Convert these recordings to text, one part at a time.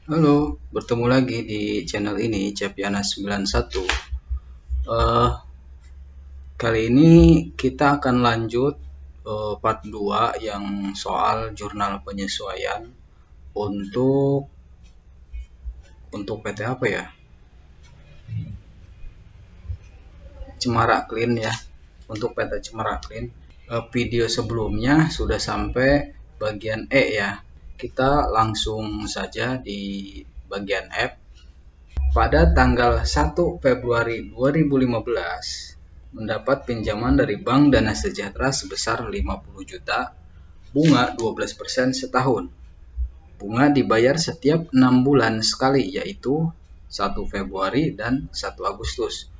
Halo, bertemu lagi di channel ini Capiana 91. Eh, Kali ini kita akan lanjut part 2 yang soal jurnal penyesuaian untuk PT apa ya? Cemara Clean ya. Untuk PT Cemara Clean. Video sebelumnya sudah sampai bagian E ya. Kita langsung saja di bagian F. Pada tanggal 1 Februari 2015, mendapat pinjaman dari Bank Dana Sejahtera sebesar 50 juta, bunga 12% setahun. Bunga dibayar setiap 6 bulan sekali, yaitu 1 Februari dan 1 Agustus.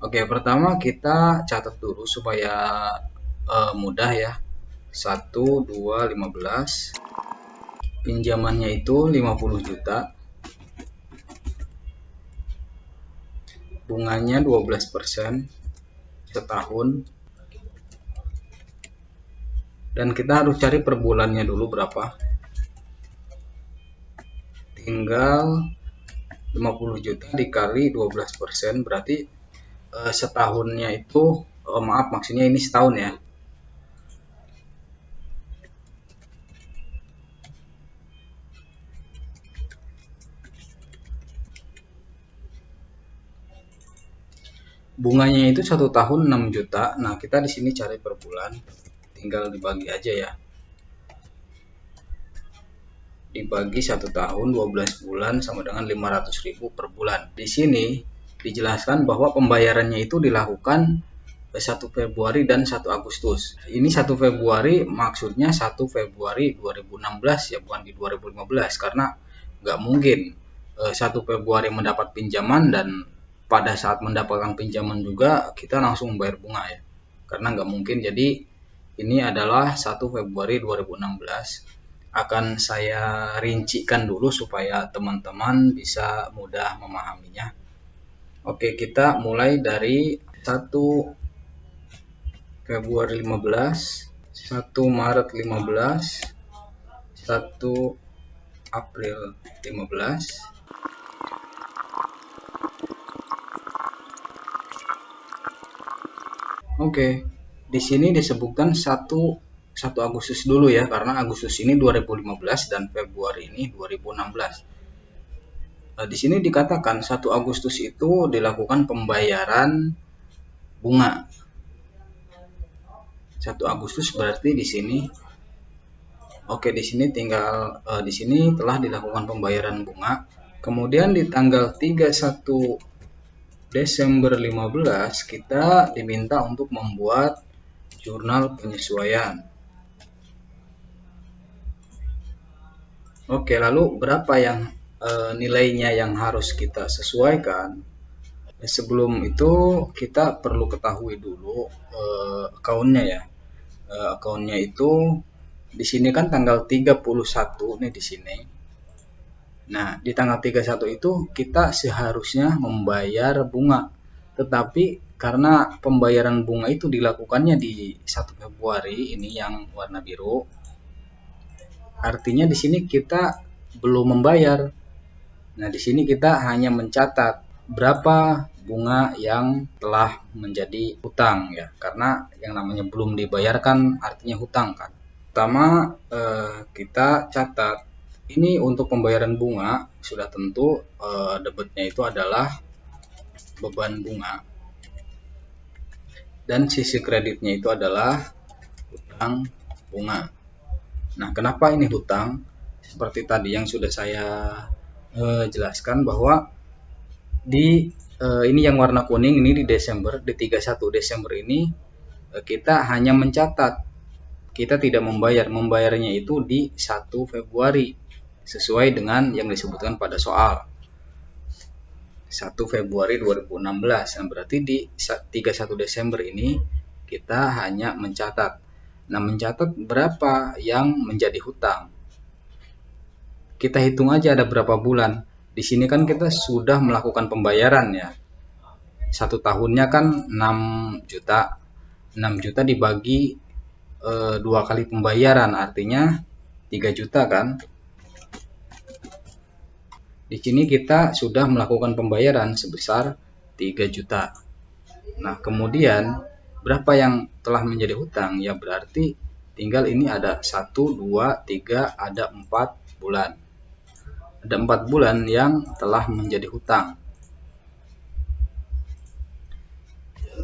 Oke, pertama kita catat dulu supaya mudah ya. 1, 2, 15. Pinjamannya itu 50 juta. Bunganya 12% setahun. Dan kita harus cari per bulannya dulu berapa. Tinggal 50 juta dikali 12% berarti setahunnya itu maaf maksudnya ini setahun ya. Bunganya itu 1 tahun 6 juta. Nah, kita di sini cari per bulan. Tinggal dibagi aja ya. Dibagi 1 tahun 12 bulan sama dengan 500.000 per bulan. Di sini dijelaskan bahwa pembayarannya itu dilakukan 1 Februari dan 1 Agustus. Ini 1 Februari maksudnya 1 Februari 2016 ya, bukan di 2015, karena nggak mungkin 1 Februari mendapat pinjaman dan pada saat mendapatkan pinjaman juga kita langsung bayar bunga ya, karena nggak mungkin. Jadi ini adalah 1 Februari 2016. Akan saya rincikan dulu supaya teman-teman bisa mudah memahaminya. Oke, kita mulai dari 1 Februari 15, 1 Maret 15, 1 April 15. Oke, di sini disebutkan 1 Agustus dulu ya, karena Agustus ini 2015 dan Februari ini 2016. Di sini dikatakan 1 Agustus itu dilakukan pembayaran bunga. 1 Agustus berarti di sini. Oke, di sini tinggal di sini telah dilakukan pembayaran bunga. Kemudian di tanggal 31 Desember 15 kita diminta untuk membuat jurnal penyesuaian. Oke, lalu berapa yang nilainya yang harus kita sesuaikan? Sebelum itu kita perlu ketahui dulu akunnya ya. Akunnya itu di sini kan tanggal 31 nih di sini. Nah, di tanggal 31 itu kita seharusnya membayar bunga. Tetapi karena pembayaran bunga itu dilakukannya di 1 Februari ini yang warna biru. Artinya di sini kita belum membayar. Nah, di sini kita hanya mencatat berapa bunga yang telah menjadi hutang ya. Karena yang namanya belum dibayarkan artinya hutang kan. Pertama kita catat ini untuk pembayaran bunga sudah tentu debitnya itu adalah beban bunga dan sisi kreditnya itu adalah hutang bunga. Nah, kenapa ini hutang? Seperti tadi yang sudah saya jelaskan bahwa di ini yang warna kuning ini di Desember, di 31 Desember ini kita hanya mencatat, kita tidak membayarnya itu di 1 Februari sesuai dengan yang disebutkan pada soal 1 Februari 2016. Nah, berarti di 31 Desember ini kita hanya mencatat. Nah, mencatat berapa yang menjadi hutang. Kita hitung aja ada berapa bulan. Di sini kan kita sudah melakukan pembayaran ya. 1 tahunnya kan 6 juta. 6 juta dibagi 2 kali pembayaran artinya 3 juta kan. Di sini kita sudah melakukan pembayaran sebesar 3 juta. Nah, kemudian berapa yang telah menjadi hutang? Ya berarti tinggal ini ada 1, 2, 3, ada 4 bulan. Ada 4 bulan yang telah menjadi hutang.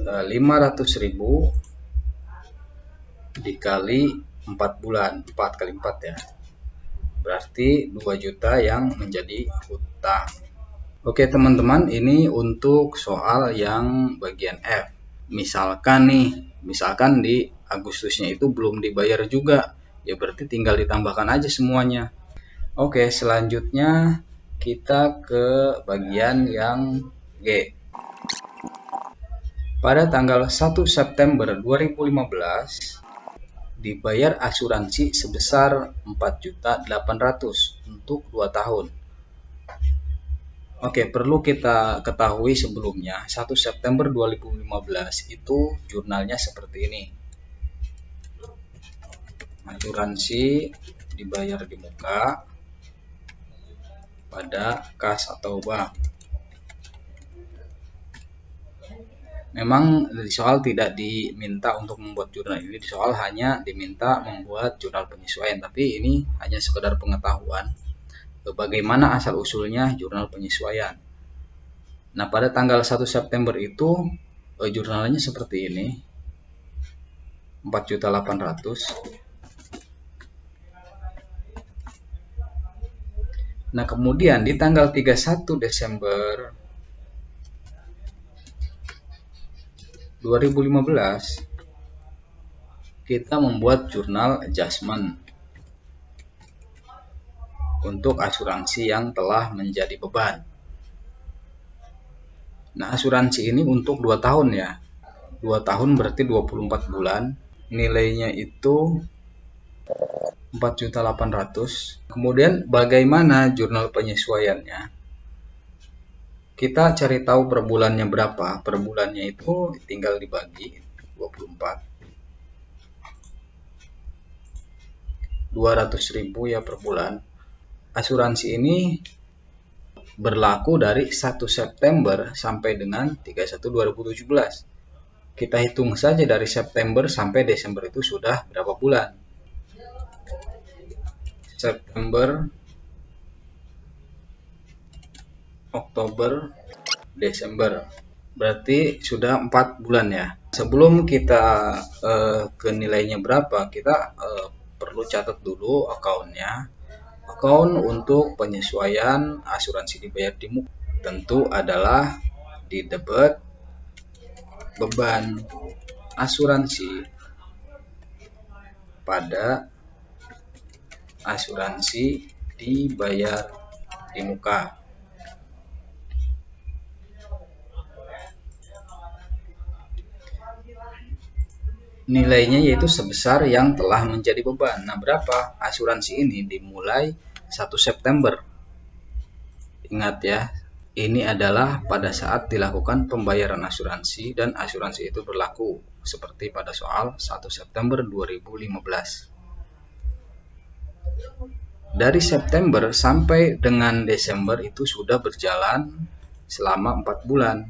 500.000 dikali 4 bulan, 4 kali 4 ya. Berarti 2 juta yang menjadi hutang. Oke teman-teman, ini untuk soal yang bagian F. Misalkan di Agustusnya itu belum dibayar juga, ya berarti tinggal ditambahkan aja semuanya. Oke, selanjutnya kita ke bagian yang G. Pada tanggal 1 September 2015 dibayar asuransi sebesar 4.800.000 untuk 2 tahun. Oke, perlu kita ketahui sebelumnya, 1 September 2015 itu jurnalnya seperti ini. Asuransi dibayar di muka pada kas atau bank. Memang di soal tidak diminta untuk membuat jurnal ini, di soal hanya diminta membuat jurnal penyesuaian, tapi ini hanya sekedar pengetahuan bagaimana asal usulnya jurnal penyesuaian. Nah, pada tanggal 1 September itu jurnalnya seperti ini, 4.800.000. Nah, kemudian di tanggal 31 Desember 2015 kita membuat jurnal adjustment untuk asuransi yang telah menjadi beban. Nah, asuransi ini untuk 2 tahun ya. 2 tahun berarti 24 bulan. Nilainya itu 4.800.000. Kemudian bagaimana jurnal penyesuaiannya? Kita cari tahu per bulannya berapa. Per bulannya itu tinggal dibagi 24. 200.000 ya per bulan. Asuransi ini berlaku dari 1 September sampai dengan 31/2017. Kita hitung saja dari September sampai Desember itu sudah berapa bulan? September, Oktober, Desember. Berarti sudah 4 bulan ya. Sebelum kita ke nilainya berapa, kita perlu catat dulu akunnya. Akun untuk penyesuaian asuransi dibayar di muka tentu adalah di debit beban asuransi pada asuransi dibayar di muka. Nilainya yaitu sebesar yang telah menjadi beban. Nah, berapa? Asuransi ini dimulai 1 September. Ingat ya, ini adalah pada saat dilakukan pembayaran asuransi dan asuransi itu berlaku seperti pada soal 1 September 2015. Dari September sampai dengan Desember itu sudah berjalan selama 4 bulan.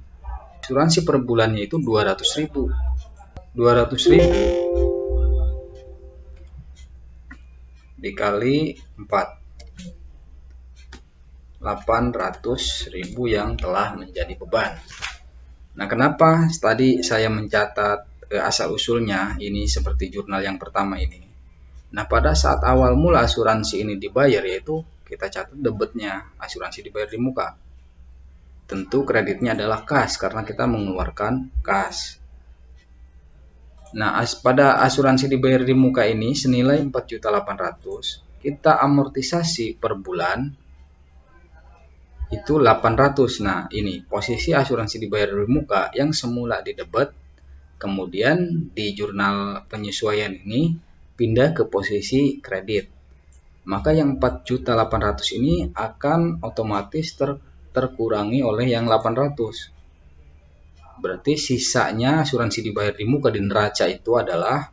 Asuransi per bulannya itu 200.000. 200.000 dikali 4, 800.000 yang telah menjadi beban. Nah, kenapa tadi saya mencatat asal usulnya ini seperti jurnal yang pertama ini? Nah, pada saat awal mula asuransi ini dibayar, yaitu kita catat debitnya, asuransi dibayar di muka. Tentu kreditnya adalah kas karena kita mengeluarkan kas. Nah, pada asuransi dibayar di muka ini senilai 4.800.000, kita amortisasi per bulan itu 800. Nah, ini posisi asuransi dibayar di muka yang semula di debit, kemudian di jurnal penyesuaian ini pindah ke posisi kredit. Maka yang 4.800.000 ini akan otomatis terkurangi oleh yang 800. Berarti sisanya asuransi dibayar di muka di neraca itu adalah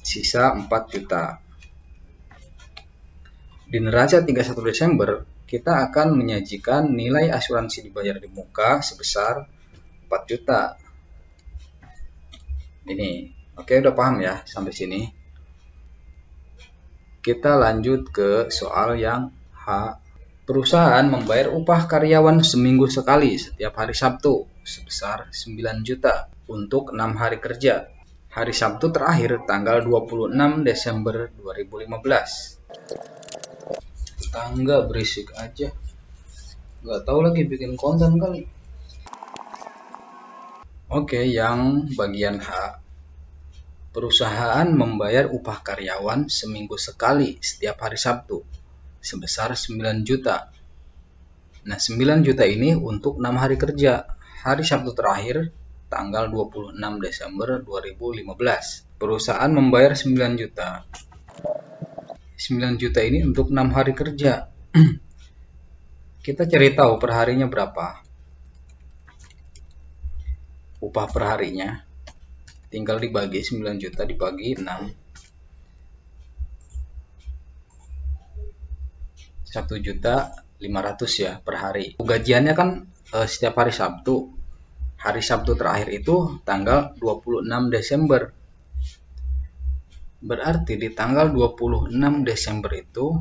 sisa 4 juta. Di neraca 31 Desember, kita akan menyajikan nilai asuransi dibayar di muka sebesar 4 juta. Ini, oke, udah paham ya sampai sini? Kita lanjut ke soal yang H. Perusahaan membayar upah karyawan seminggu sekali setiap hari Sabtu sebesar 9 juta untuk 6 hari kerja. Hari Sabtu terakhir tanggal 26 Desember 2015. Tetangga berisik aja. Nggak tahu lagi bikin konten kali. Oke, yang bagian H. Perusahaan membayar upah karyawan seminggu sekali setiap hari Sabtu sebesar 9 juta. Nah, 9 juta ini untuk 6 hari kerja. Hari Sabtu terakhir tanggal 26 Desember 2015. Perusahaan membayar 9 juta. 9 juta ini untuk 6 hari kerja. Kita cari tahu perharinya berapa. Upah perharinya tinggal dibagi 9 juta dibagi 6. 1.500.000 ya per hari. Gajiannya kan setiap hari Sabtu. Hari Sabtu terakhir itu tanggal 26 Desember. Berarti di tanggal 26 Desember itu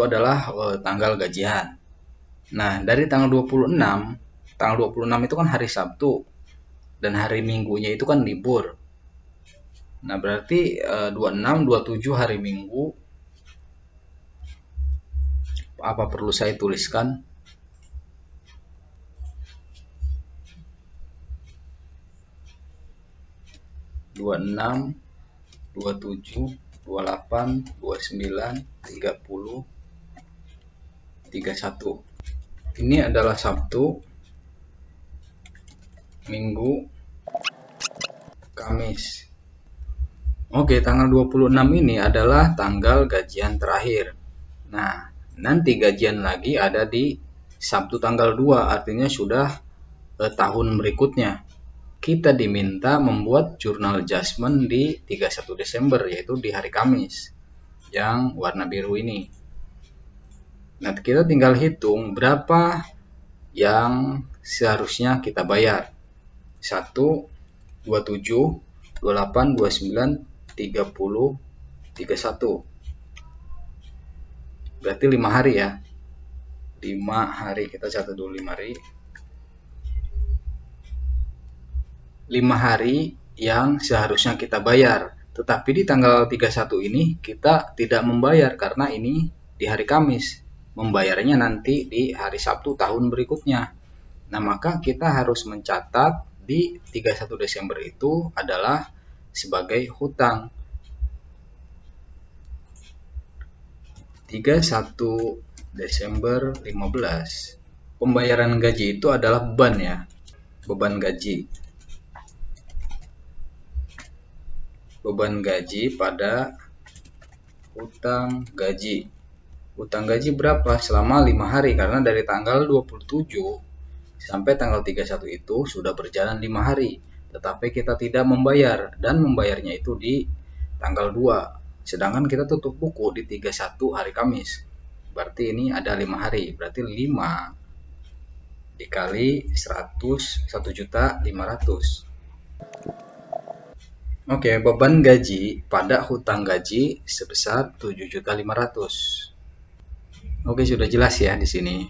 adalah tanggal gajian. Nah, dari tanggal 26 itu kan hari Sabtu dan hari Minggunya itu kan libur. Nah, berarti 26, 27 hari Minggu. Apa perlu saya tuliskan? Dua enam, 27, 28, 29, 30, 31. Ini adalah Sabtu, Minggu, Kamis. Oke, tanggal 26 ini adalah tanggal gajian terakhir. Nah, nanti gajian lagi ada di Sabtu tanggal 2, artinya sudah tahun berikutnya. Kita diminta membuat jurnal adjustment di 31 Desember, yaitu di hari Kamis, yang warna biru ini. Nah, kita tinggal hitung berapa yang seharusnya kita bayar. 1, 27, 28, 29, 30, 31. Berarti 5 hari ya. 5 hari, kita catat dulu 5 hari. 5 hari yang seharusnya kita bayar. Tetapi di tanggal 31 ini kita tidak membayar karena ini di hari Kamis. Membayarnya nanti di hari Sabtu tahun berikutnya. Nah, maka kita harus mencatat di 31 Desember itu adalah sebagai hutang. 31 Desember 15. Pembayaran gaji itu adalah beban ya. Beban gaji. Beban gaji pada hutang gaji. Hutang gaji berapa? Selama 5 hari, karena dari tanggal 27 sampai tanggal 31 itu sudah berjalan 5 hari. Tetapi kita tidak membayar, dan membayarnya itu di tanggal 2. Sedangkan kita tutup buku di 31 hari Kamis. Berarti ini ada 5 hari. Berarti 5 dikali 100, 1.500.000. Oke, beban gaji pada hutang gaji sebesar 7.500.000. Oke, sudah jelas ya di sini.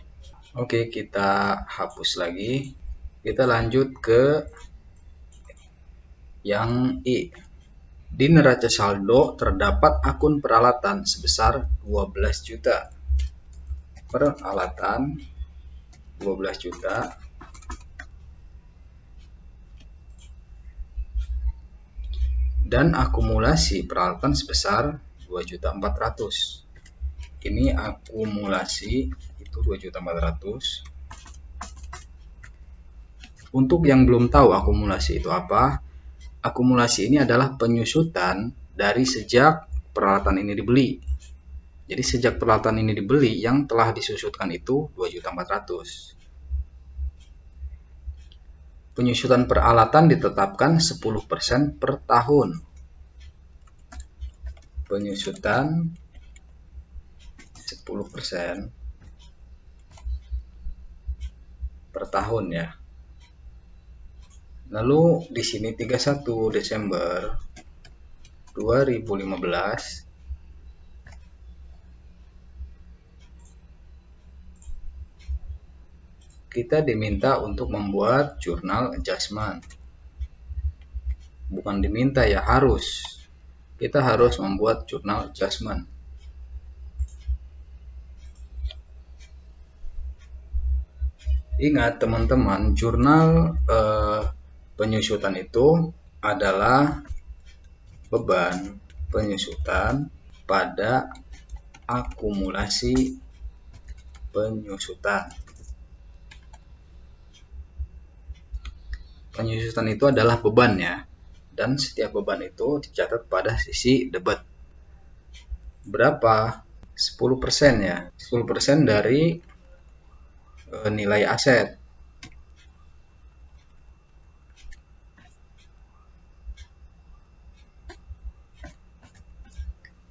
Oke, kita hapus lagi. Kita lanjut ke yang I. Di neraca saldo terdapat akun peralatan sebesar 12 juta. Peralatan 12 juta. Dan akumulasi peralatan sebesar 2.400.000. Ini akumulasi itu 2.400.000. Untuk yang belum tahu akumulasi itu apa, akumulasi ini adalah penyusutan dari sejak peralatan ini dibeli. Jadi sejak peralatan ini dibeli, yang telah disusutkan itu 2.400.000. Penyusutan peralatan ditetapkan 10% per tahun. Penyusutan 10% per tahun ya. Lalu di sini 31 Desember 2015 kita diminta untuk membuat jurnal adjustment. Bukan diminta ya, harus. Kita harus membuat jurnal adjustment. Ingat teman-teman, jurnal penyusutan itu adalah beban penyusutan pada akumulasi penyusutan. Penyusutan itu adalah beban ya, dan setiap beban itu dicatat pada sisi debit. Berapa? 10% ya, 10% dari nilai aset.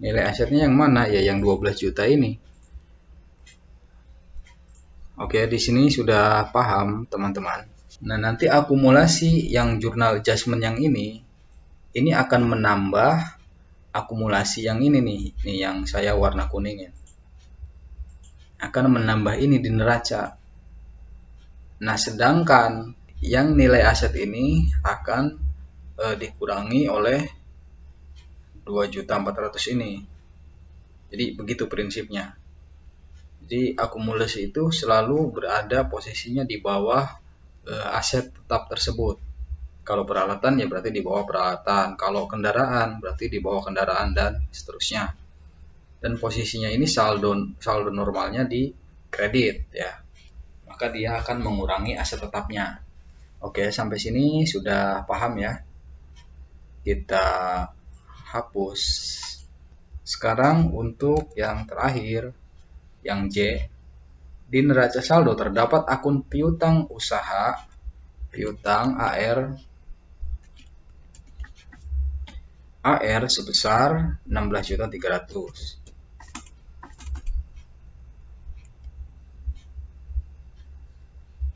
Nilai asetnya yang mana? Ya yang 12 juta ini. Oke, di sini sudah paham teman-teman. Nah, nanti akumulasi yang jurnal adjustment yang ini akan menambah akumulasi yang ini nih yang saya warna kuningin. Akan menambah ini di neraca. Nah, sedangkan yang nilai aset ini akan dikurangi oleh 2.400.000 ini. Jadi begitu prinsipnya. Jadi akumulasi itu selalu berada posisinya di bawah aset tetap tersebut. Kalau peralatan ya berarti di bawah peralatan, kalau kendaraan berarti di bawah kendaraan, dan seterusnya. Dan posisinya ini saldo normalnya di kredit ya. Maka dia akan mengurangi aset tetapnya. Oke, sampai sini sudah paham ya. Kita hapus. Sekarang untuk yang terakhir, yang J, di neraca saldo terdapat akun piutang usaha, piutang AR sebesar 16.300.000.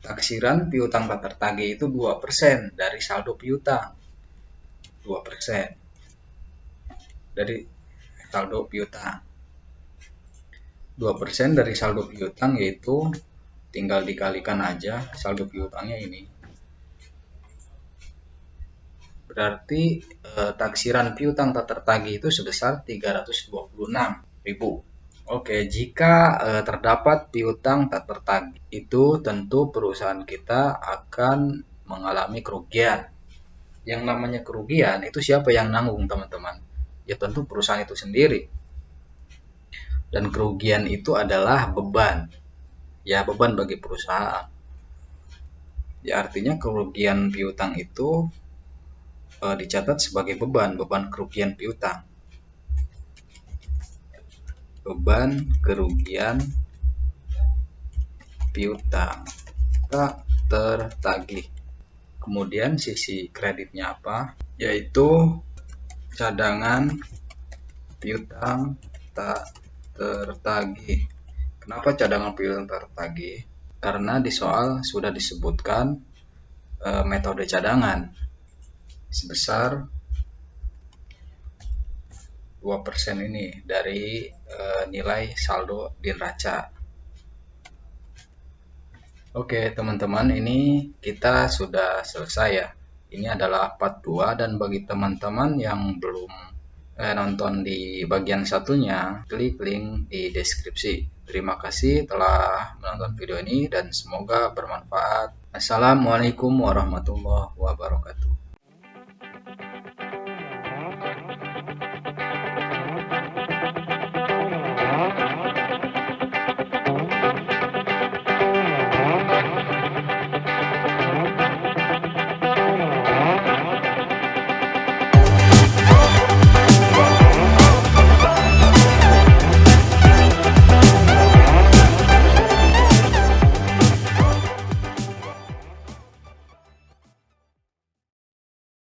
Taksiran piutang tak tertagih itu 2% dari saldo piutang. 2% dari saldo piutang. 2% dari saldo piutang yaitu tinggal dikalikan aja saldo piutangnya ini. Berarti taksiran piutang tak tertagih itu sebesar 326.000. Oke, jika terdapat piutang tak tertagih, itu tentu perusahaan kita akan mengalami kerugian. Yang namanya kerugian itu siapa yang nanggung teman-teman? Ya tentu perusahaan itu sendiri. Dan kerugian itu adalah beban. Ya beban bagi perusahaan. Ya artinya kerugian piutang itu dicatat sebagai beban kerugian piutang. Beban kerugian piutang tak tertagih. Kemudian sisi kreditnya apa? Yaitu cadangan piutang tak tertagih. Kenapa cadangan piutang tak tertagih? Karena di soal sudah disebutkan metode cadangan sebesar 2% ini dari nilai saldo di neraca. Oke teman-teman, ini kita sudah selesai ya. Ini adalah part 2, dan bagi teman-teman yang belum nonton di bagian satunya, klik link di deskripsi. Terima kasih telah menonton video ini dan semoga bermanfaat. Assalamualaikum warahmatullahi wabarakatuh.